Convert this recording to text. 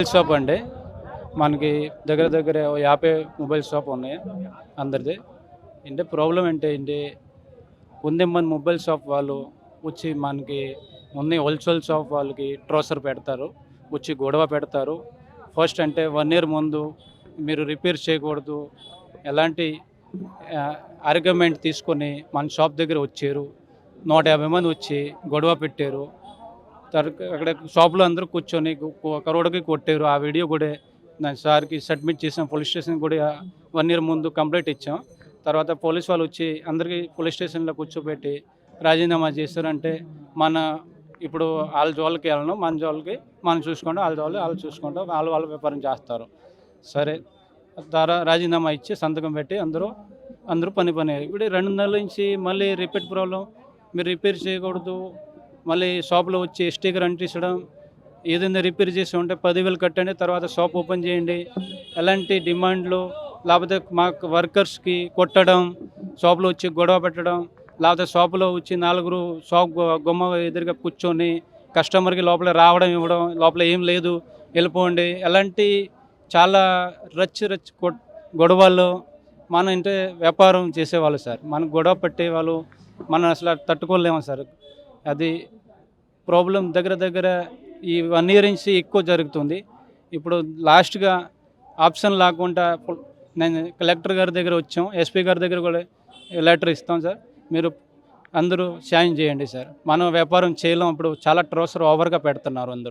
Mobile shop అండి. మనకి దగ్గర దగ్గర ఓ 50 మొబైల్ షాప్ ఉన్నాయి అందరిది. అంటే ప్రాబ్లమ్ ఏంటి కొంతమంది మొబైల్ షాప్ వాళ్ళు వచ్చి మనకి ఉన్న హోల్సేల్ షాప్ వాళ్ళకి ట్రోసర్ పెడతారు. వచ్చి గొడవ పెడతారు. ఫస్ట్ అంటే 1 ఇయర్ ముందు మీరు రిపేర్ చేయకూడదు. ఎలాంటి ఆర్గ్యుమెంట్ తీసుకొని మన షాప్ దగ్గర వచ్చారు. 150 మంది వచ్చి గొడవ పెట్టారు. అక్కడ షాప్లో అందరూ కూర్చొని కరోడకి కొట్టారు. ఆ వీడియో కూడా నేను సార్కి సబ్మిట్ చేసాం. పోలీస్ స్టేషన్ కూడా 1 ఇయర్ ముందు కంప్లైంట్ ఇచ్చాం. తర్వాత పోలీస్ వాళ్ళు వచ్చి అందరికీ పోలీస్ స్టేషన్లో కూర్చోబెట్టి రాజీనామా చేశారంటే మన ఇప్పుడు వాళ్ళ జోలికి వెళ్ళను, మన జోలికి మనం చూసుకుంటాం, వాళ్ళ జోలి వాళ్ళు చూసుకుంటాం, వాళ్ళ వ్యాపారం చేస్తారు. సరే రాజీనామా ఇచ్చి సంతకం పెట్టి అందరూ పని ఇప్పుడు 2 నెలల నుంచి మళ్ళీ రిపీట్ ప్రాబ్లం. మీరు రిపేర్ చేయకూడదు, మళ్ళీ షాప్లో వచ్చి స్టిక్కర్ అంటించడం, ఏదైనా రిపేర్ చేసి ఉంటే 10,000 కట్టండి, తర్వాత షాప్ ఓపెన్ చేయండి, ఎలాంటి డిమాండ్లు. లేకపోతే మాకు వర్కర్స్కి కొట్టడం, షాప్లో వచ్చి గొడవ పెట్టడం, లేకపోతే షాపులో వచ్చి 4 షాప్ గుమ్మ ఎదురుగా కూర్చొని కస్టమర్కి లోపల రావడం ఇవ్వడం, లోపల ఏం లేదు వెళ్ళిపోండి, ఎలాంటి చాలా రచ్ గొడవలు. మనం అంటే వ్యాపారం చేసేవాళ్ళు సార్, మనకు గొడవ పెట్టేవాళ్ళు మనం అసలు తట్టుకోలేము సార్. అది ప్రాబ్లం దగ్గర ఈ 1 ఇయర్ నుంచి ఎక్కువ జరుగుతుంది. ఇప్పుడు లాస్ట్గా ఆప్షన్ లేకుండా నేను కలెక్టర్ గారి దగ్గర వచ్చాం, ఎస్పీ గారి దగ్గర కూడా లెటర్ ఇస్తాం సార్. మీరు అందరూ సాయం చేయండి సార్, మనం వ్యాపారం చేయలేం. ఇప్పుడు చాలా ట్రోసర్ ఓవర్గా పెడుతున్నారు అందరూ.